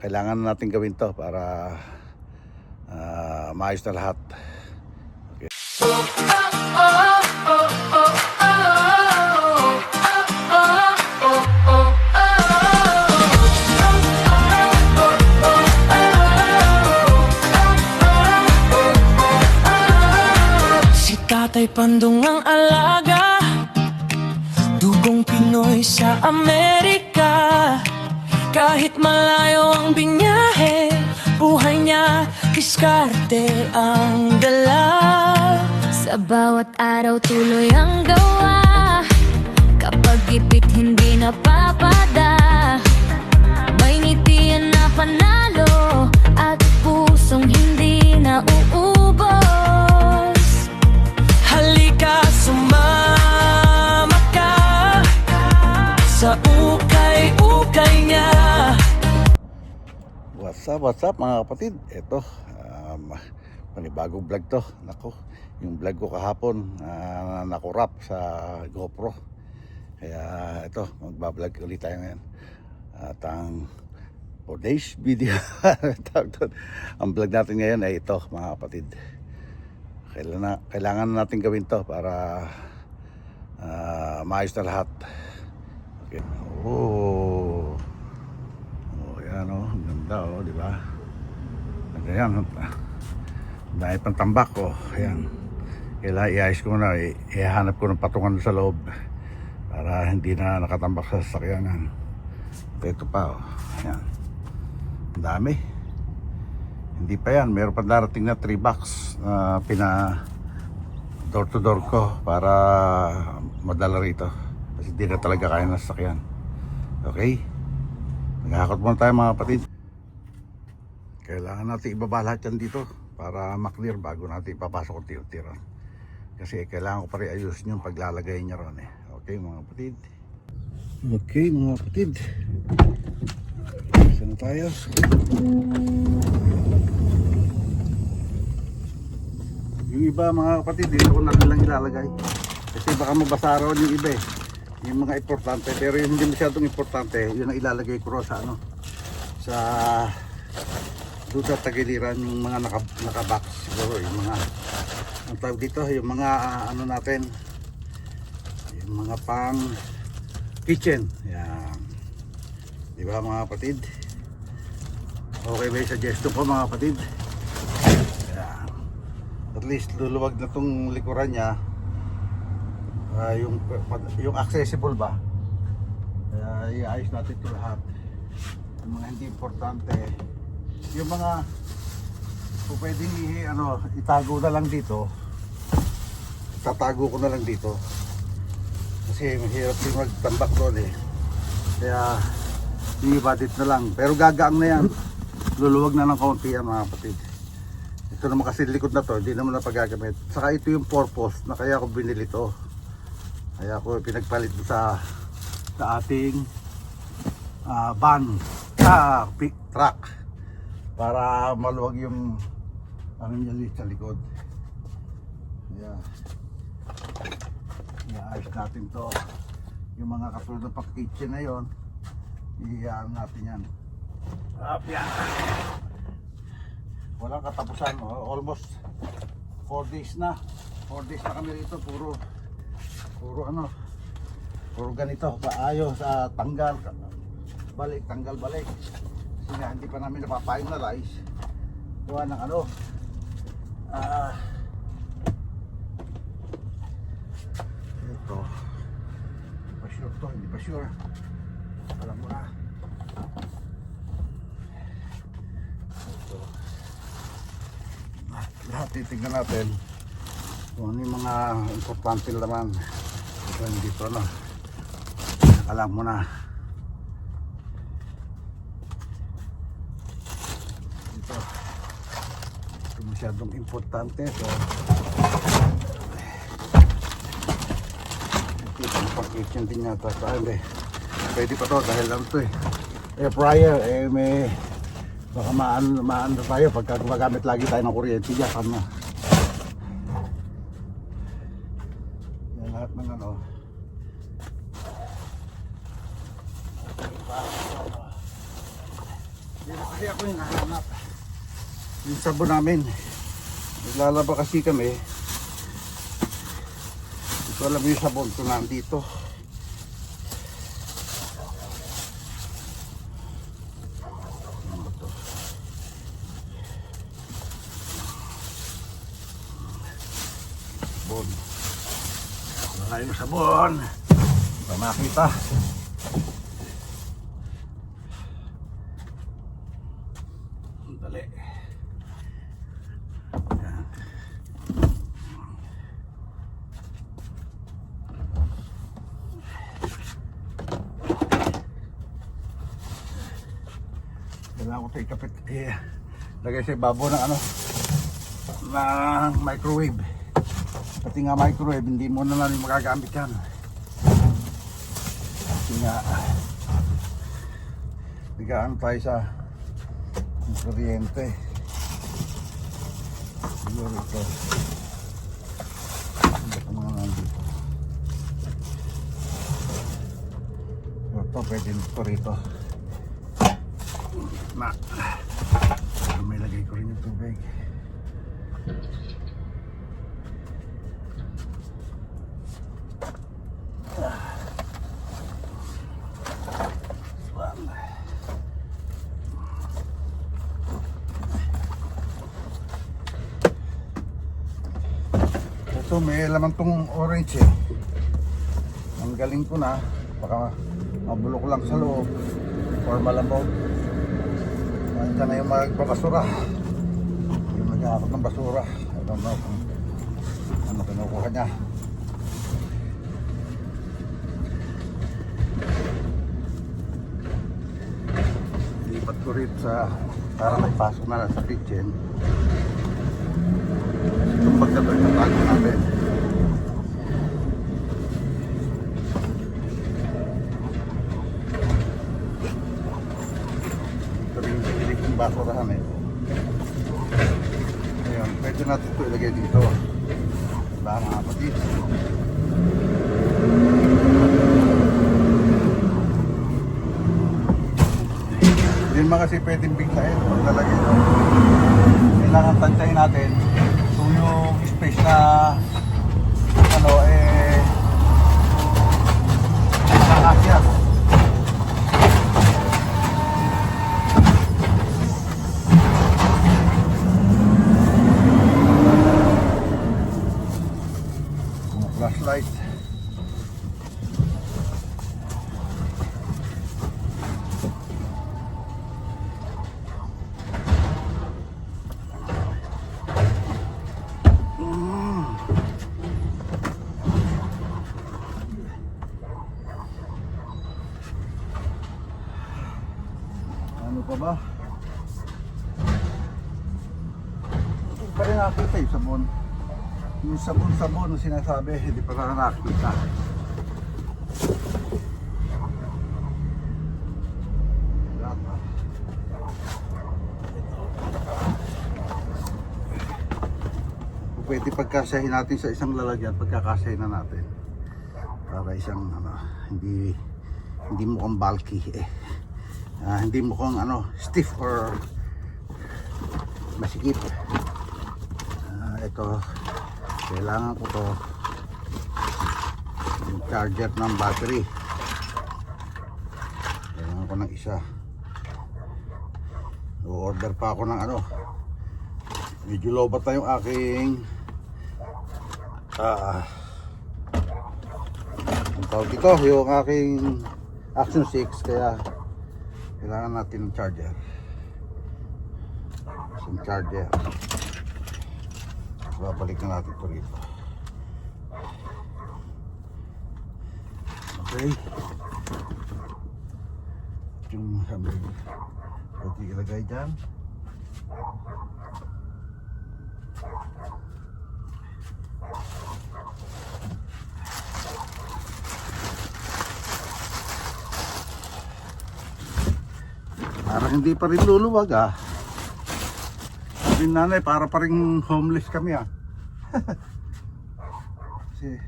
kailangan natin gawin to para maayos na lahat. Okay. Si Tatay Pandong ang alaga, dugong Pinoy sa Amerika. Kahit malayo ang binyahe, buhay niya, diskarte ang dala. Sa bawat araw tuloy ang gawa, kapag ipit hindi napapada. May ngitian na panalo at pusong hindi nauubos. Halika, sumama ka sa ukay-ukay niya. What's up mga kapatid? Ito, panibagong vlog to. Nako, yung vlog ko kahapon nakurap sa GoPro. Kaya ito, magbablog ulit tayo ngayon. At ang for today's video, ang vlog natin ngayon ay ito mga kapatid. Kailangan natin gawin to para maayos na lahat. Okay. Oh, yan o, ganda o, di ba? Ayan, dahil pang tambak o, ayan. Kailangan iayos ko na, ihanap ko ng patungan sa loob para hindi na nakatambak sa sasakyanan. Ito pa o, ayan. Ang dami. Hindi pa yan, meron pa darating na 3 box na door to door ko para madala rito. Kasi hindi na talaga kaya na sasakyan. Okay? Naghahakot muna tayo mga kapatid. Kailangan natin ibaba lahat yan dito para maklear bago natin ipapasok ang tiro-tiro. Kasi kailangan ko pa rin ayusin yung paglalagay niya ron eh. Okay mga kapatid. Okay mga kapatid. Saan na tayo? Yung iba mga kapatid, dito ko na lang ilalagay. Kasi baka mabasa ron yung iba eh. Yung mga importante, pero yung hindi masyadong importante, yun ang ilalagay ko sa ano, sa doon sa tagiliran, yung mga naka-box siguro, yung mga ang tawag dito, yung mga ano natin, yung mga pang kitchen. Yan, di ba mga kapatid? Okay ba yung suggestion ko mga kapatid? Yan. At least luluwag na tong likuran niya. Yung accessible ba, iayos natin ito lahat. Yung mga hindi importante, yung mga kung pwedeng itago na lang dito, tatago ko na lang dito kasi mahirap din magtambak doon eh. Kaya i-budget na lang, pero gagaang na yan, luluwag na ng kaunti yan mga kapatid. Ito naman kasi likod na to, hindi naman na pagagamit. Saka ito yung purpose na kaya ako binili to. Kaya ako pinagpalit sa ating van, truck, para maluwag yung ano niya sa likod. Yeah. Iayos natin to. Yung mga katulad ng pang-kitchen na yun, iayos natin yan. Yeah. Walang katapusan, almost 4 days na. 4 days na kami rito, puro ganito, paayos, tanggal balik. Kasi nga hindi pa namin napapa-finalize kuha ng ito, hindi pa sure, alam mo na ito, lahat titignan natin kung ano yung mga importante naman. Ito dito alam mo na ito masyadong importante. So ito yung pang-kitchen din yata. Hindi, pwede pa to dahil lang ito air fryer may baka maano tayo pagka gumagamit lagi tayo ng kuryente dyan. Yan lahat ng Dito Kasi ako yung nahanap. Yung sabon namin. Naglalaba kasi kami. Ito alam mo yung sabon ko nandito. Ano to? Sabon. Wala yung sabon. Para makita. Dali. Yan. Kailangan ko ito ikapit. Lagay sa ibabaw ng ano, ng microwave. Pati nga microwave, hindi mo na lang magagamit yan. Kasi nga, bigaan tayo sa kuryente. Siguro ito. Hindi ko mga nandito. Ito, pwede nito rito. May lagay ko rin yung tubig. Ito may laman tong orange eh. Ang galing ko na. Baka mabulok lang sa loob or malambot. Nandiyan na yung magbabasura. Yung nag-aakot ng basura. I don't know kung ano kinukuha niya. Lipat ko rin sa para may pasok na lang sa kitchen. Itong bag na ito yung tago natin. Ito rin yung pilik yung basurahan eh. Ngayon, pwede natin ito ilagay dito. Diba mga kapatid? Hindi naman kasi pwedeng biglain. Paglalagay ito. Kailangan tansyahin natin kung yung space na ano nakakasya. Flashlight. Ano pa ba? Hindi pa rin nakita yung sabon. Yung sabon-sabon na sinasabi, hindi pa rin nakita. Pwede pagkasahin natin sa isang lalagyan, pagkakasahin na natin. Para isang ano, hindi mukhang bulky eh. Hindi mukhang ano, stiff or masikip. Ito, kailangan ko to yung charger ng battery. Kailangan ko ng isa. O-order pa ako ng ano, medyo lobat na yung aking ang tawag dito, yung aking Action 6, kaya kailangan natin ng charger. Yung charger. Babalik na natin ito rito. Okay. Yung sabi, pwede ilagay dyan. Parang hindi pa rin luluwag ah. Sabi nanay, para pa rin homeless kami ah. Kasi,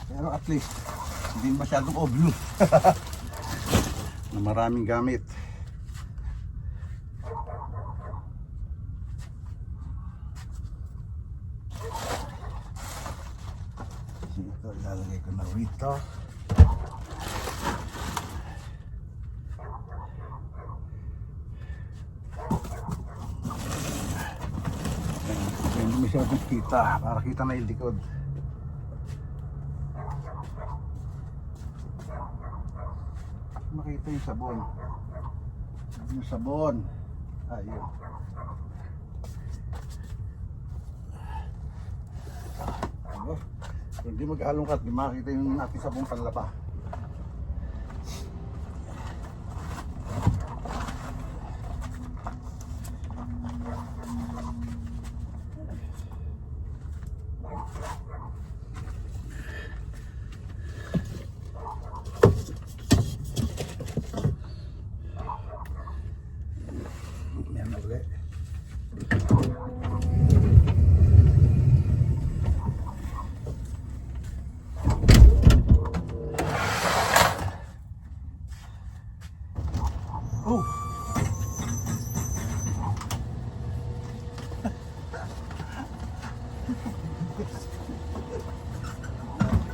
pero at least hindi masyadong obvious. na maraming gamit. Ito ilalagay ko na rito. Hindi masyadong kita para kita na yung likod. Makita yung sabon. Yung sabon. Ayun. Ano? Kung hindi mag-alungkat, di makita yung ating sabong panlaba. Yan ulit. Oh.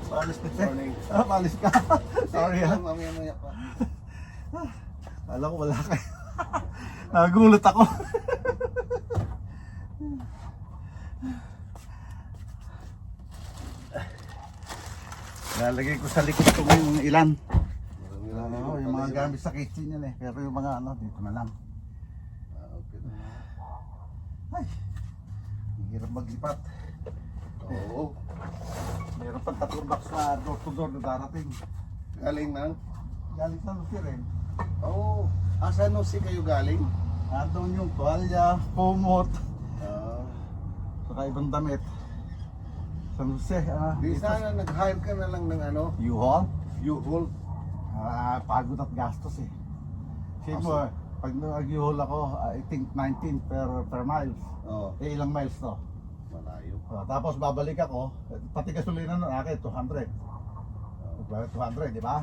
Palis ka. Palis ka. Sorry ha. Mamaya pa. Alam ko wala kayo. Nagulat ako. Lalagay ko sa likod itong ilan. Oo, yung mga gamit sa kitchen yan eh. Pero yung mga ano, dito na lang. Okay na. Ay, ang hirap maglipat. Oo. Meron pang 3 box na door to door na darating. Galing na? Galing sa Lucy rin. Oo. Asa no si kayo galing? Andun yung tuwalya, kumot, Ah. saka ibang damit. San Jose, Di sana nag-hire ka na lang ng ano? U-Haul? U-Haul. Pagod at gastos eh. Sige mo, pag nag-U-Haul ako, I think 19 per miles. Oo. Eh, ilang miles to? Malayo. Tapos babalik ako, pati gasolina nun, akin, 200. 200, di ba?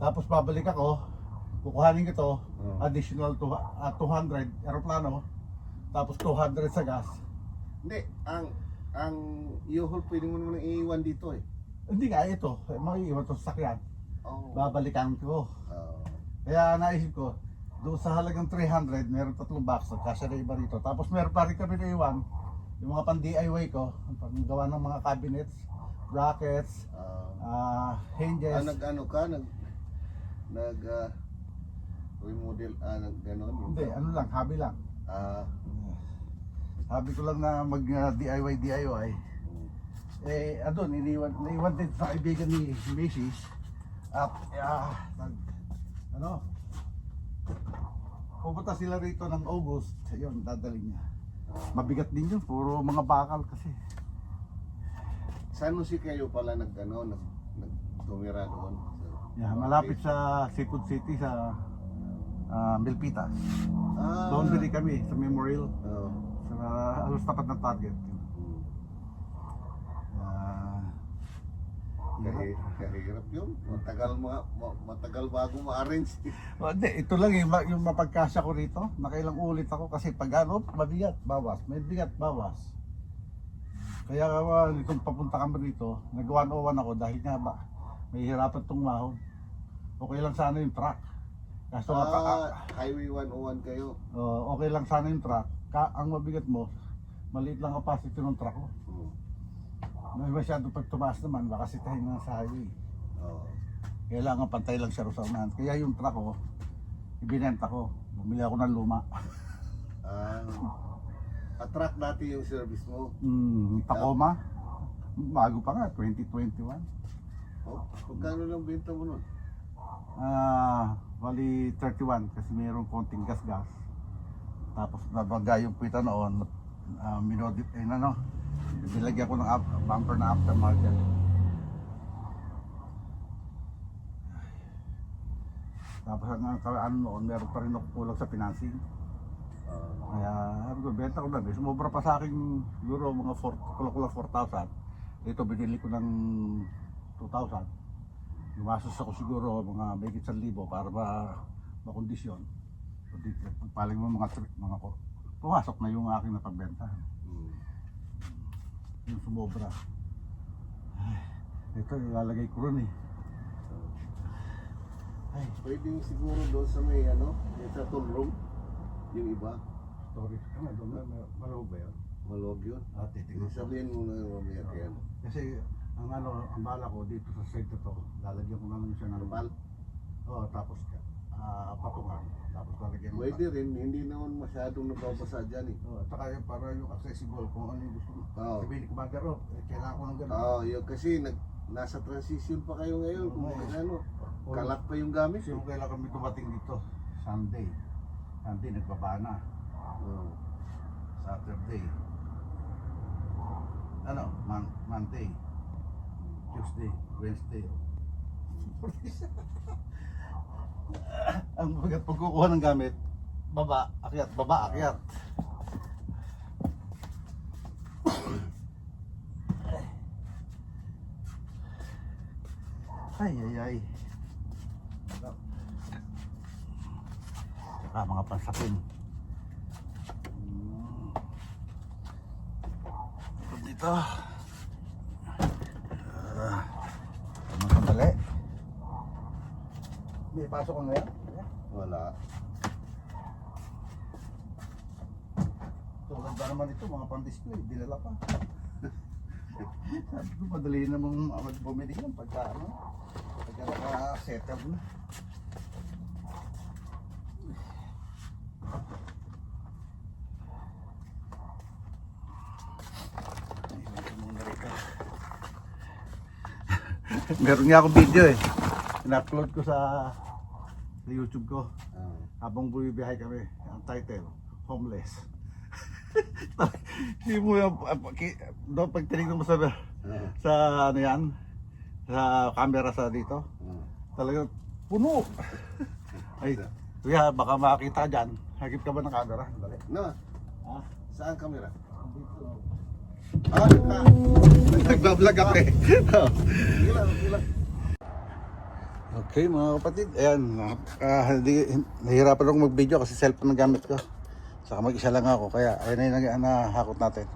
Tapos babalik ako, kukuhanin ko to, additional 200 aeroplano, tapos 200 sa gas. Hindi, ang U-Haul pwede mo naman iiwan dito eh. Hindi nga, ito, maiiwan to sa sakyan. Oo. Babalikan ko. Kaya naisip ko, doon sa halagang 300, meron 3 box, kasya na iba rito. Tapos meron pa rin kami na iwan, yung mga pang-DIY ko, pang-gawa ng mga cabinets, brackets, hinges. Nag-ano ka? Remodel, gano'n? Hindi, ano lang, hobby lang. Hobby ko lang na mag-DIY. Eh, andun, naiwan din sa kaibigan ni Macy's. At, ano, pupunta sila rito ng August, yun, dadalhin niya. Mabigat din yun, puro mga bakal kasi. Saan mo si kayo pala nagtumira doon? Yeah, malapit sa Seafood City sa Milpitas. Doon din kami sa Memorial, sa halos tapat ng Target. Kahirap yun. Matagal bago ma-arrange. Hindi, ito lang yung mapagkasya ko rito. Nakailang ulit ako kasi pag ano, mabigat, bawas. May bigat, bawas. Kaya kung papunta kami rito, nag-101 ako dahil nga ba, may hirapan itong mahon. Okay lang sana yung truck. Kaso Highway 101 kayo. okay lang sana yung truck. Ang mabigat mo, maliit lang capacity ng truck ko. May masyado pag tumaas naman, baka sitahin na sa highway. Kailangan pantay lang siya sa unahan. Kaya yung truck ko, ibinenta ko. Bumili ako ng luma. Truck dati yung service mo. Tacoma. Bago pa nga, 2021. Magkano lang benta mo nun? Bali 31 kasi mayroong konting gas-gas. Tapos nabaga yung pita noon, minodit, nilagyan ko ng bumper na aftermarket. Tapos ano noon, meron pa rin ako kulang sa financing. Kaya benta ko na. Sumobra pa sa akin siguro mga kulang 4,000. Ito binili ko ng 2,000. Gumastos ako siguro mga may 1,000 para makondisyon. So dito, pagpaling mo mga ko, pumasok na yung aking napagbenta. Yung sumobra. Ay, ito ilalagay ko rin eh. Ay, Pwede siguro doon sa may ano, sa tool room, yung iba, storage ka na doon. Malawag ba yun? malog yun. Titignan ko. Sabihin mo na mamaya kaya. Kasi ang bala ko dito sa side na to, lalagyan ko na lang siya ng Kapal. Oo, tapos patungan. Tapos lalagyan mo. Pwede rin, hindi naman masyadong nababasa dyan eh. At saka yung para yung accessible kung ano yung gusto mo. Oo. Sabihin ni Commander, kailangan ko ng ganun. Oo, yun kasi nasa transition pa kayo ngayon. Kung ano, kalat pa yung gamit. Kasi yung kailan kami dumating dito, Sunday. Sunday, nagbaba na. Oo. Saturday. Ano? Monday. Tuesday. Wednesday. Ang pagkukuha ng gamit, baba, akyat, baba, akyat. Ay. Mga pansapin. Dito. Sandali. May pasok ko ngayon? Wala. Tulad ba naman ito, mga pang-display, dinala pa. Sabi ko, madali namang bumili yan pagka naka-settle na. Meron nga akong video eh. In-upload ko sa YouTube ko. Habang bumibiyahe kami. Ang title, Homeless. Hindi mo yung, doon pag tinignan mo sa ano yan, sa camera sa dito, talagang puno. Ay, kuya, baka makakita dyan. Hagip ka ba ng camera? Dali. No, Ha? saan kamera? Dito. Nagbablog ako eh. Ilan. Okay mga kapatid, ayan, nahihirapan akong mag-video kasi cellphone ang gamit ko. Saka mag-isa lang ako, kaya ayun na yung nahakot natin.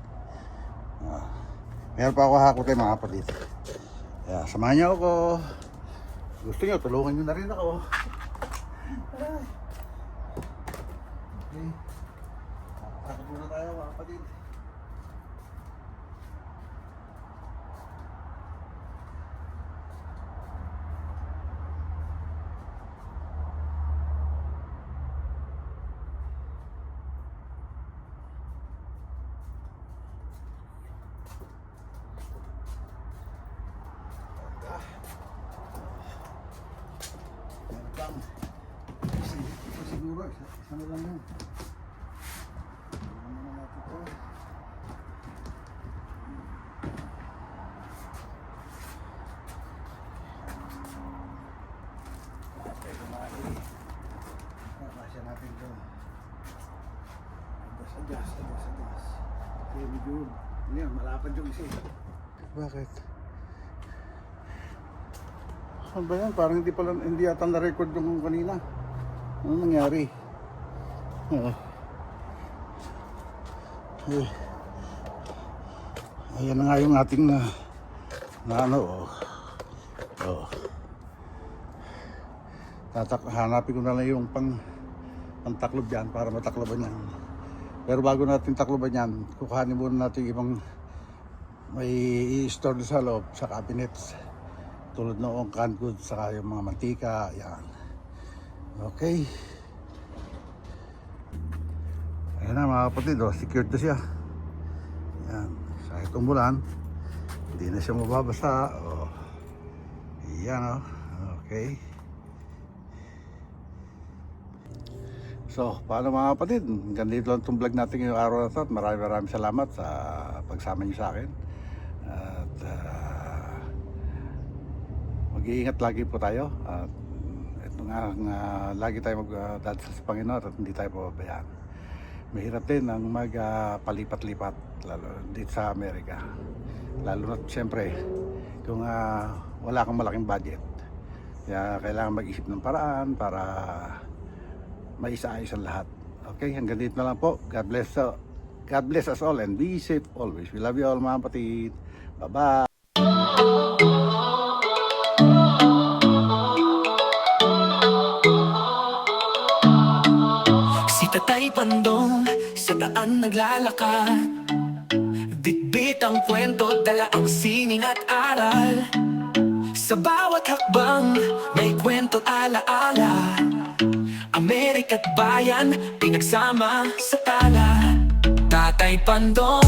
Meron pa ako hakotin mga kapatid. Kaya samahan niyo ako. Gusto niyo, tulungan niyo na rin ako. Okay. Takot muna tayo mga kapatid. Siguro, isa na lang yun. Ano na natin ito? Okay, kumari. Nakasya natin ito. Adjust. Okay, medyo, ano yan, malapad yung isa. Bakit? Ano ba yan? Parang hindi yata na-record yung kanina. Ano nangyari? Ayan na nga yung ating na ano. Hanapin ko na lang yung pangtaklob yan para matakloban yan. Pero bago natin takloban yan, kukuhanin muna natin yung ibang may i-store sa loob sa cabinets. Tulad noong canned goods, saka yung mga mantika, yan. Okay. Ayan na mga kapatid, secured na siya. Yan, kahit umulan, hindi na siya mababasa. Yan okay. So, paano mga kapatid? Ganito lang itong vlog natin ngayong araw na ito. Maraming salamat sa pagsama niyo sa akin. At mag-iingat lagi po tayo. At ito nga lagi tayo magdadasal sa Panginoon at hindi tayo pababayaan. Mahirap din ang magpalipat-lipat lalo dito sa Amerika. Lalo na siyempre kung wala kang malaking budget. Kaya kailangan mag-isip ng paraan para maisaayos ang lahat. Okay, hanggang dito na lang po. God bless us all and be safe always. We love you all mga kapatid. Bye-bye. Si Tatay Pandong sa daan naglalakad, bitbit ang kwento, dala ang sining at aral. Sa bawat hakbang may kwento't alaala, Amerika't bayan pinagsama sa tala. Tatay Pandong